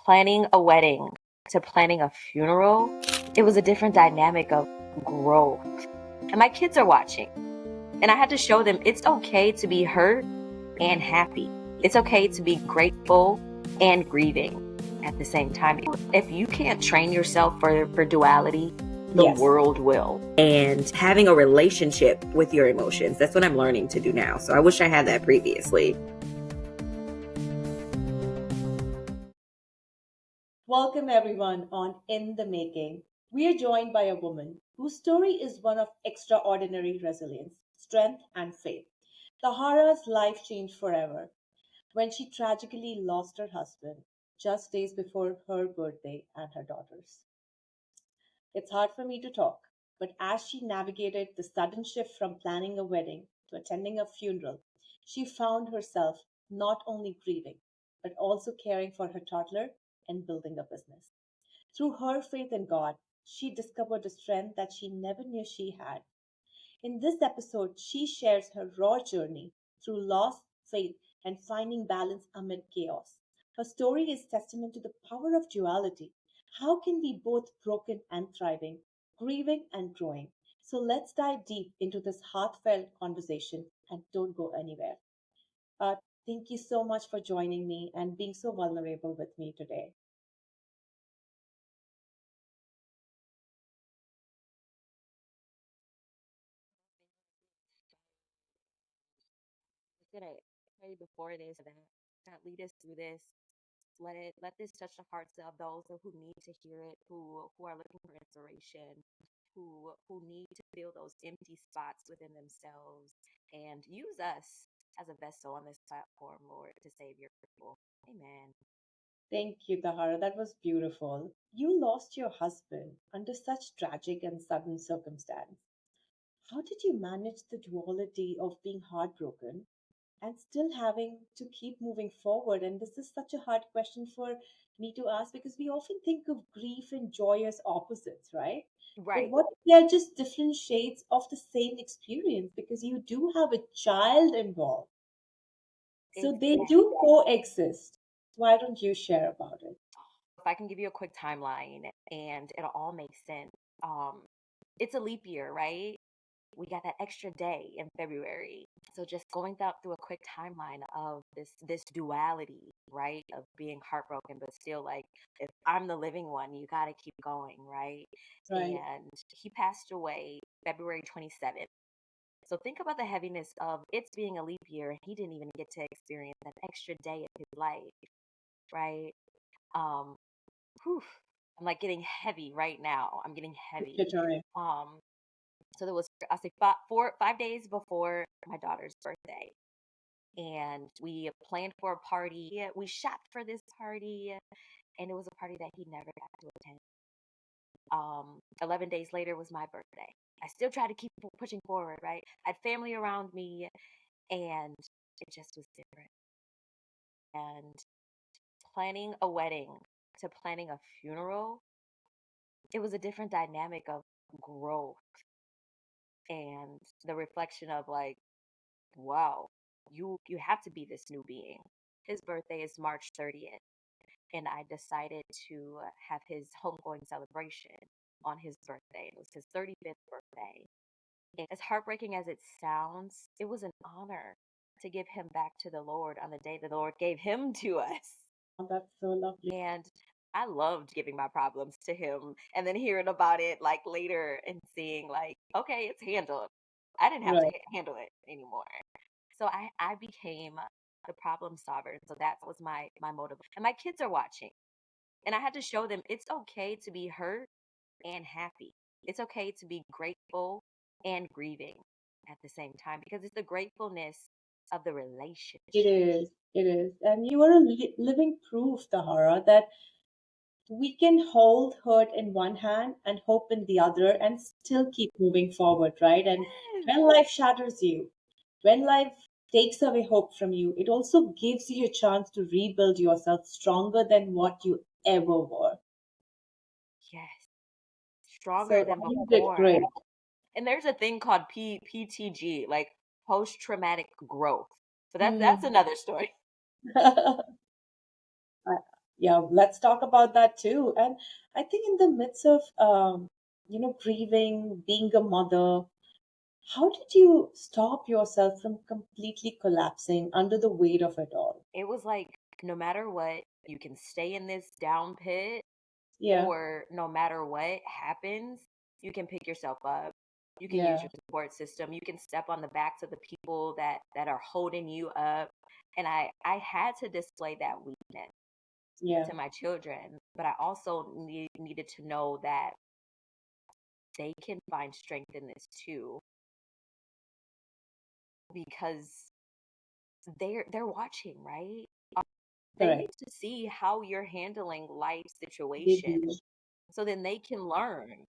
planning a wedding to planning a funeral, it was a different dynamic of growth. And my kids are watching. And I had to show them it's okay to be hurt and happy. It's okay to be grateful and grieving at the same time. If you can't train yourself for duality, the Yes. world will. And having a relationship with your emotions, that's what I'm learning to do now. So I wish I had that previously. Welcome everyone on In the Making. We are joined by a woman whose story is one of extraordinary resilience, strength, and faith. Taharra's life changed forever when she tragically lost her husband just days before her birthday and her daughter's. It's hard for me to talk, but as she navigated the sudden shift from planning a wedding to attending a funeral, she found herself not only grieving, but also caring for her toddler and building a business. Through her faith in God, she discovered a strength that she never knew she had. In this episode, she shares her raw journey through loss, faith, and finding balance amid chaos. Her story is testament to the power of duality. How can we both broken and thriving, grieving and growing? So let's dive deep into this heartfelt conversation and don't go anywhere. Uh, Thank you so much for joining me and being so vulnerable with me today. Did I pray before this that God lead us through this? Let this touch the hearts of those who need to hear it, who are looking for inspiration, who need to fill those empty spots within themselves, and use us as a vessel on this platform, Lord, to save your people. Amen. Thank you, Tahara. That was beautiful. You lost your husband under such tragic and sudden circumstance. How did you manage the duality of being heartbroken and still having to keep moving forward? And this is such a hard question for me to ask because we often think of grief and joy as opposites, right? But Right. what if they're just different shades of the same experience because you do have a child involved? So they Exactly. do coexist. Why don't you share about it? If I can give you a quick timeline and it'll all make sense. Um, it's a leap year, right? We got that extra day in February. So just going through a quick timeline of this duality, right? Of being heartbroken, but still like if I'm the living one, you gotta keep going, right? Right. And he passed away February 27th. So think about the heaviness of it's being a leap year and he didn't even get to experience that extra day of his life, right? Um, whew, I'm like getting heavy right now. I'm getting Take heavy. your time. Um, so there was, I say, 5 days before my daughter's birthday, and we planned for a party. We shopped for this party, and it was a party that he never got to attend. 11 days later was my birthday. I still tried to keep pushing forward, right? I had family around me, and it just was different. And planning a wedding to planning a funeral, it was a different dynamic of growth and the reflection of like, wow, you have to be this new being. His birthday is March 30th, and I decided to have his homegoing celebration on his birthday. It was his 35th birthday. And as heartbreaking as it sounds, it was an honor to give him back to the Lord on the day the Lord gave him to us. Oh, that's so lovely. And I loved giving my problems to him and then hearing about it like later and seeing like, okay, it's handled. I didn't have to Right. handle it anymore. So I became the problem solver. So that was my motive. And my kids are watching. And I had to show them it's okay to be hurt and happy. It's okay to be grateful and grieving at the same time because it's the gratefulness of the It relationship. is. It is. And you are a living proof, Tahara, that we can hold hurt in one hand and hope in the other and still keep moving forward, right? And Yes. when life shatters you, when life takes away hope from you, it also gives you a chance to rebuild yourself stronger than what you ever were. Yes. Stronger So than you did before. great. And there's a thing called PTG, like post traumatic growth. So that's Hmm. another story. Yeah, let's talk about that too. And I think in the midst of, grieving, being a mother, how did you stop yourself from completely collapsing under the weight of it all? It was like, no matter what, you can stay in this down pit, Yeah, or no matter what happens, you can pick yourself up. You can use yeah, your support system. You can step on the backs of the people that are holding you up. And I had to display that weakness yeah, to my children, but I also needed to know that they can find strength in this too, because they're watching, right? They need correct. to see how you're handling life They situations do. so then they can learn.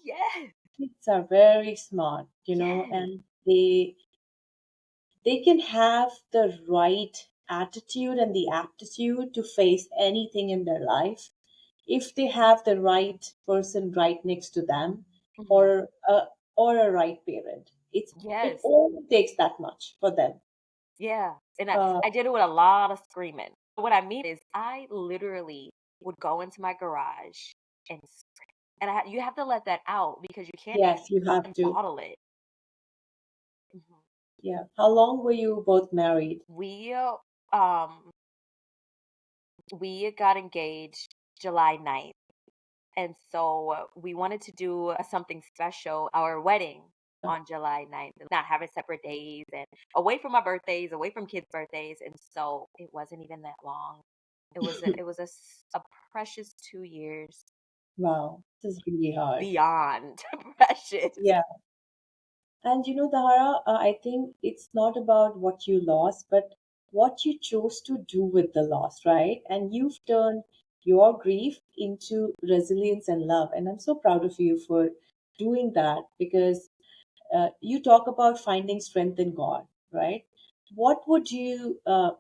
Yes, Kids are very smart, yes, and they can have the right attitude and the aptitude to face anything in their life if they have the right person right next to them, hmm, or a right parent. It yes, only takes that much for them. yeah. And Uh, I did it with a lot of screaming. What I mean is, I literally would go into my garage and scream. And you have to let that out because you can't yes, you have to. bottle it. Mhm. Yeah. How long were you both married? Um we got engaged July 9th. And so we wanted to do something special, our wedding on July 9th, not having separate days and away from our birthdays, away from kids' birthdays. And so it wasn't even that long. It was a precious 2 years, Wow, this is really hard. beyond precious. Yeah. And Dara, I think it's not about what you lost, but what you chose to do with the loss, right? And you've turned your grief into resilience and love. And I'm so proud of you for doing that, because you talk about finding strength in God, right? What would you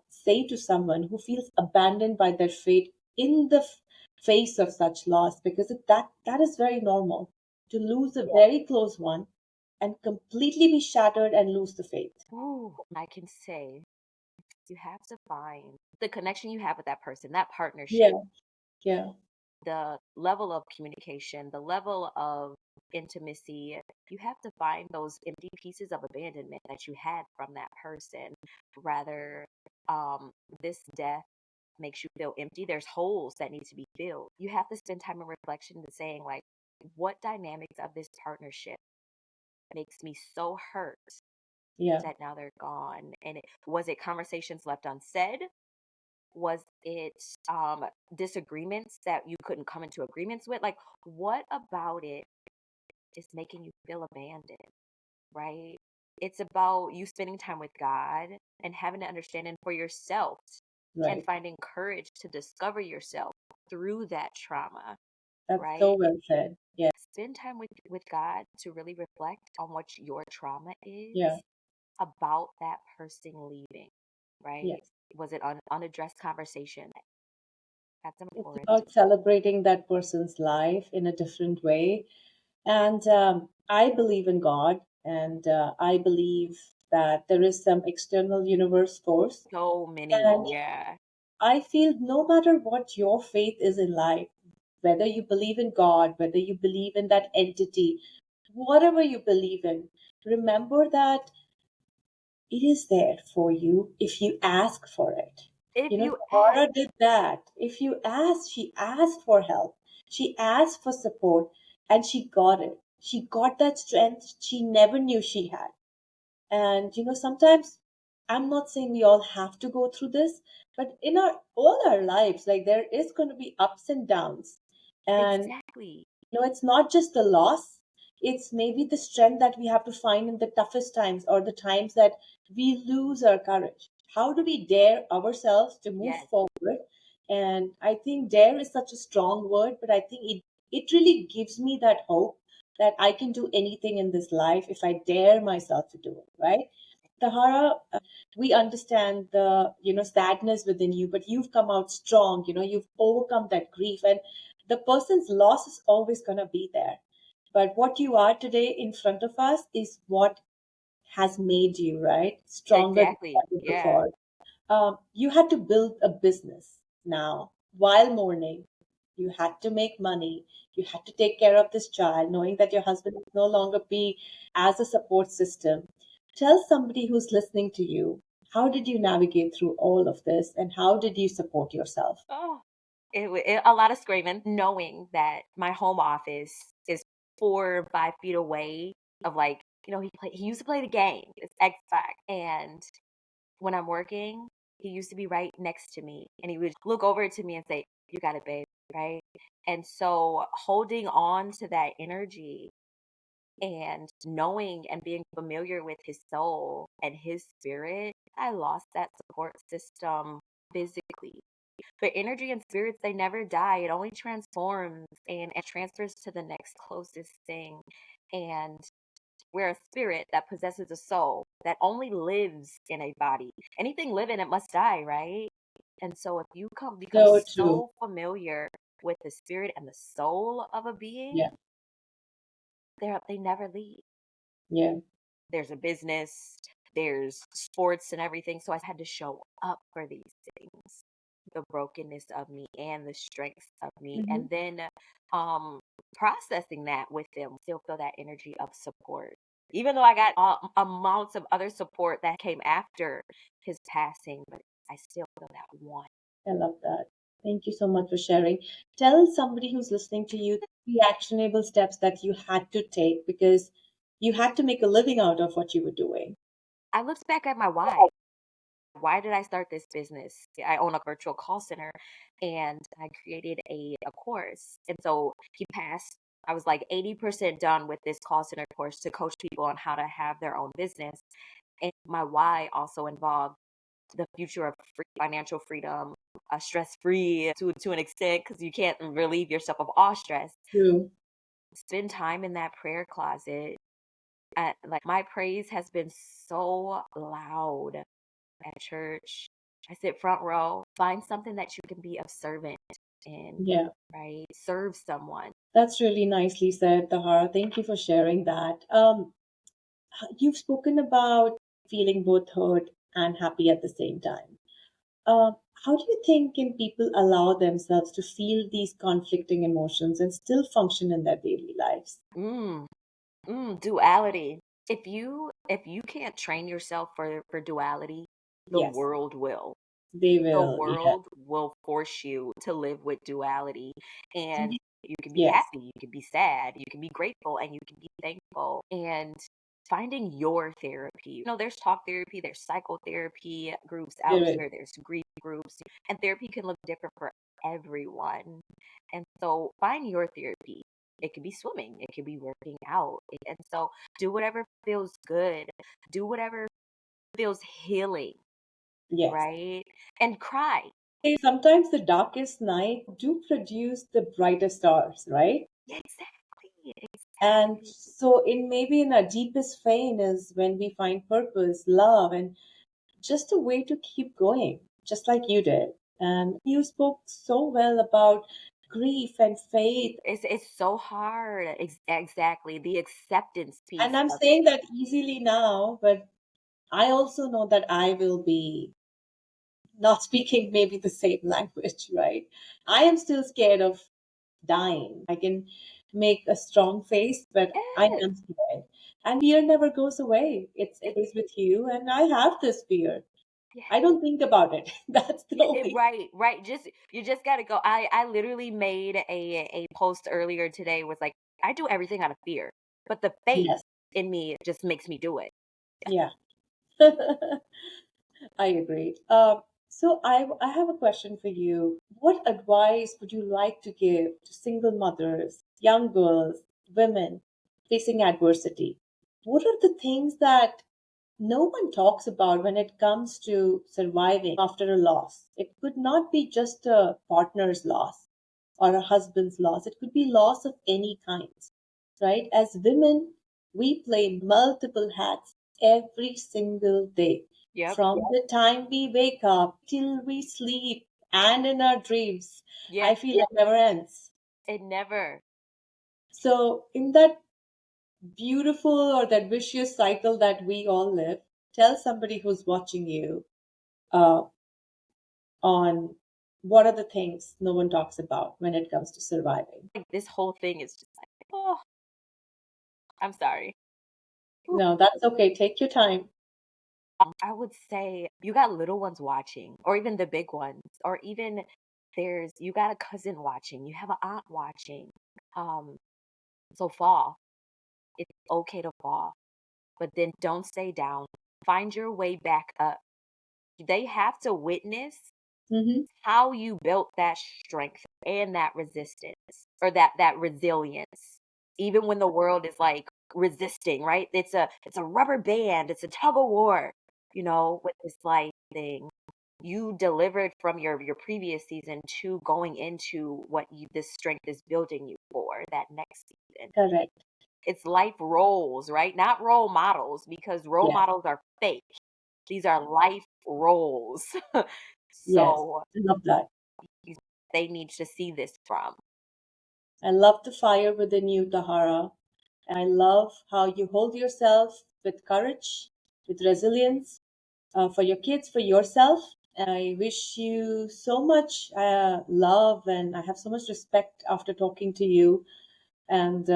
say to someone who feels abandoned by their fate in the face of such loss? Because that is very normal, to lose a very close one and completely be shattered and lose the faith. Ooh, I can say you have to find the connection you have with that person, that partnership, Yeah, yeah, the level of communication, the level of intimacy. You have to find those empty pieces of abandonment that you had from that person. Rather, um, this death makes you feel empty. There's holes that need to be filled. You have to spend time in reflection to saying, like, what dynamics of this partnership makes me so hurt yeah, that now they're gone? And was it conversations left unsaid? Was it disagreements that you couldn't come into agreements with? Like, what about it is making you feel abandoned, right? It's about you spending time with God and having an understanding for yourself and right. finding courage to discover yourself through that trauma, That's so right? well said. Yeah, Spend time with God to really reflect on what your trauma yeah, is about that person leaving, right? yes. Was it unaddressed conversation? That's It's important. about celebrating that person's life in a different way. And I believe in God, and I believe that there is some external universe force. So many, And yeah. I feel no matter what your faith is in life, whether you believe in God, whether you believe in that entity, whatever you believe in, remember that it is there for you if you ask for it. If you ask, Taharra did that. If you ask, she asked for help. She asked for support, and she got it. She got that strength she never knew she had. And sometimes, I'm not saying we all have to go through this, but in our all our lives, like, there is going to be ups and downs. And exactly. it's not just the loss, it's maybe the strength that we have to find in the toughest times, or the times that we lose our courage. How do we dare ourselves to move Yes, forward? And I think dare is such a strong word, but I think it really gives me that hope that I can do anything in this life if I dare myself to do it, right? Tahara, we understand the sadness within you, but you've come out strong. You've overcome that grief, and the person's loss is always going to be there. But what you are today in front of us is what has made you, right, stronger than exactly. ever Yeah. before. You had to build a business now. while mourning, you had to make money, you had to take care of this child, knowing that your husband will no longer be as a support system. Tell somebody who's listening to you, how did you navigate through all of this and how did you support yourself? Oh, a lot of screaming, knowing that my home office is 4 or 5 feet away. Of like, he used to play the game. It's X Fact, and when I'm working, he used to be right next to me, and he would look over to me and say, "You got it, babe." Right? And so holding on to that energy and knowing and being familiar with his soul and his spirit, I lost that support system physically. But energy and spirits, they never die. It only transforms and transfers to the next closest thing. And we're a spirit that possesses a soul that only lives in a body. Anything living, it must die, right? And so if you become So true. so familiar with the spirit and the soul of a being, Yeah, they never leave. yeah. There's a business, there's sports and everything. So I had to show up for these things, the brokenness of me and the strengths of me. Hmm. And then processing that with them, still feel that energy of support. Even though I got amounts of other support that came after his passing, but I still feel that one. I love that. Thank you so much for sharing. Tell somebody who's listening to you the actionable steps that you had to take because you had to make a living out of what you were doing. I looked back at my why. Why did I start this business? I own a virtual call center and I created a course. And so he passed. I was like 80% done with this call center course to coach people on how to have their own business. And my why also involved the future of financial freedom, stress free to an extent, because you can't relieve yourself of all stress. True. Spend time in that prayer closet. Like my praise has been so loud at church. I sit front row. Find something that you can be of servant in, Yeah, right? Serve someone. that's really nicely said, Tahara. Thank you for sharing that. You've spoken about feeling both hurt and happy at the same time. How do you think can people allow themselves to feel these conflicting emotions and still function in their daily lives? Mm, duality. If you can't train yourself for duality, the Yes, world will. they The will. Yeah. world will force you to live with duality, and you can be Yes, happy, you can be sad, you can be grateful, and you can be thankful. And finding your therapy. There's talk therapy, there's psychotherapy groups there out is. here, there's grief groups, and therapy can look different for everyone. And so find your therapy. It could be swimming, it could be working out. And so do whatever feels good, do whatever feels healing, Yes. right? And cry. Sometimes the darkest night do produce the brightest stars, right? Yeah, exactly, And exactly. so, in maybe in our deepest pain is when we find purpose, love, and just a way to keep going, just like you did. And you spoke so well about grief and faith. It's so hard. Exactly. The acceptance And piece I'm of saying it. that easily now, but I also know that I will be not speaking maybe the same language, right? I am still scared of dying. I can make a strong face, but I Yes. am scared. And fear never goes away. It It, stays with you. And I have this fear. yeah. I don't think about it. That's the only. Right, right. You just gotta go. I literally made a post earlier today was like, I do everything out of fear, but the faith Yes. in me just makes me do it. Yeah. I agree. So I have a question for you. What advice would you like to give to single mothers, young girls, women facing adversity? What are the things that no one talks about when it comes to surviving after a loss? It could not be just a partner's loss or a husband's loss. It could be loss of any kind, right? As women, we play multiple hats every single day. Yep. From the time we wake up till we sleep and in our dreams, Yeah. I feel it never ends. It never. So, in that beautiful or that vicious cycle that we all live, tell somebody who's watching you uh, on what are the things no one talks about when it comes to surviving? Like this whole thing is just like, oh, I'm sorry. Ooh. No, that's okay. Take your time. I would say you got little ones watching, or even the big ones, or even you got a cousin watching, you have an aunt watching. Um, so fall. It's okay to fall, but then don't stay down. Find your way back up. They have to witness Hmm. how you built that strength and that resistance or that resilience even when the world is like resisting, right? It's a rubber band, it's a tug of war, with this life thing. You delivered from your previous season to going into what this strength is building you for that next season. Correct. It's life roles, right? Not role models, because role Yeah. models are fake. These are life roles. Yes. So I love that. you- they need to see this from. I love the fire within you, Tahara. And I love how you hold yourself with courage, with resilience, for your kids, for yourself. I wish you so much love, and I have so much respect after talking to you. And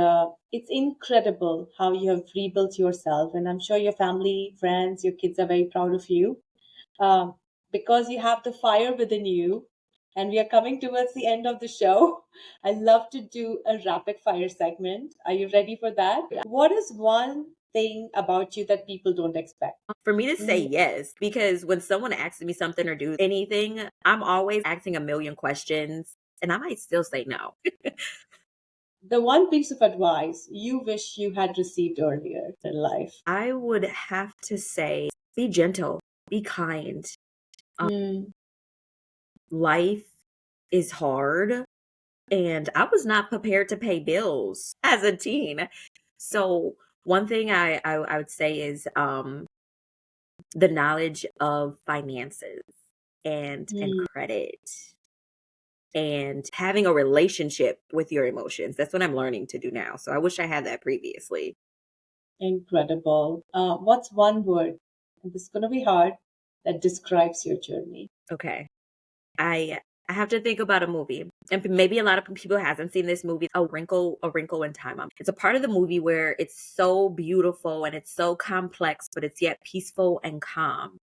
it's incredible how you have rebuilt yourself. And I'm sure your family, friends, your kids are very proud of you, um, because you have the fire within you. And we are coming towards the end of the show. I love to do a rapid fire segment. Are you ready for that? What is one thing about you that people don't expect? For me to say yes, because when someone asks me something or do anything, I'm always asking a million questions and I might still say no. The one piece of advice you wish you had received earlier in life. I would have to say be gentle, be kind. Um, Hmm. Life is hard and I was not prepared to pay bills as a teen. So one thing I would say is the knowledge of finances and Hmm. credit and having a relationship with your emotions. That's what I'm learning to do now. So I wish I had that previously. Incredible. What's one word, and this is going to be hard, that describes your journey? Okay. I I have to think about a movie. And maybe a lot of people hasn't seen this movie, A Wrinkle in Time. It's a part of the movie where it's so beautiful and it's so complex, but it's yet peaceful and calm.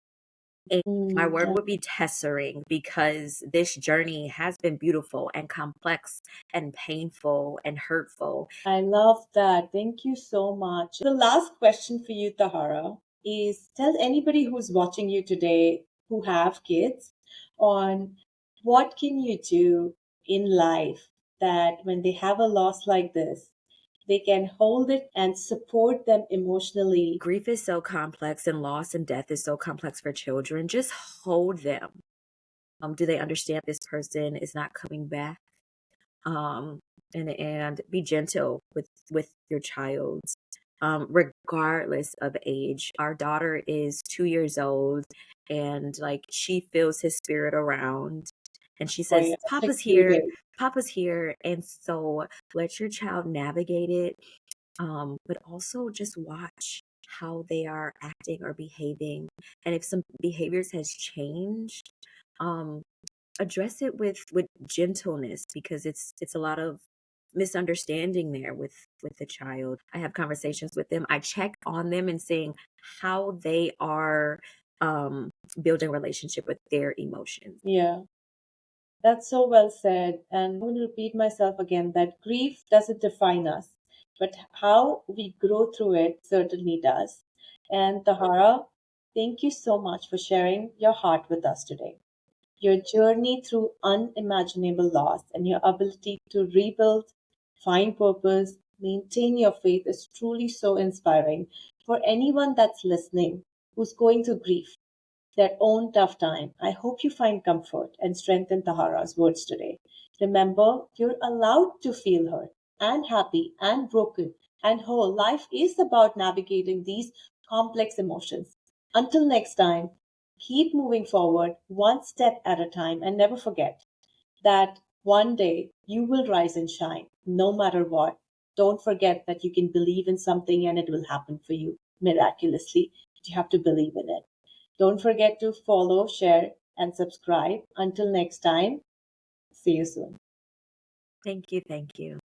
And my Hmm. word would be tessering, because this journey has been beautiful and complex and painful and hurtful. I love that. Thank you so much. The last question for you, Tahara, is tell anybody who's watching you today who have kids on what can you do in life that when they have a loss like this, they can hold it and support them emotionally. Grief is so complex and loss and death is so complex for children. Just hold them. Do they understand this person is not coming back? Um, and be gentle with your child, regardless of age. Our daughter is 2 years old, and like she feels his spirit around, and she Oh, yeah, says, that's "Papa's here, cute. Papa's here." And so let your child navigate it, but also just watch how they are acting or behaving, and if some behaviors has changed, um, address it with gentleness, because it's a lot of misunderstanding there with the child. I have conversations with them. I check on them and seeing how they are um building relationship with their emotions. Yeah. That's so well said. And I'm going to repeat myself again that grief doesn't define us, but how we grow through it certainly does. And Tahara, thank you so much for sharing your heart with us today. Your journey through unimaginable loss and your ability to rebuild, find purpose, maintain your faith is truly so inspiring for anyone that's listening who's going through grief, their own tough time. I hope you find comfort and strength in Tahara's words today. Remember, you're allowed to feel hurt and happy and broken and whole. Life is about navigating these complex emotions. Until next time, keep moving forward one step at a time and never forget that one day you will rise and shine no matter what. Don't forget that you can believe in something and it will happen for you miraculously. You have to believe in it. Don't forget to follow, share, and subscribe. Until next time, See you soon. Thank you. Thank you.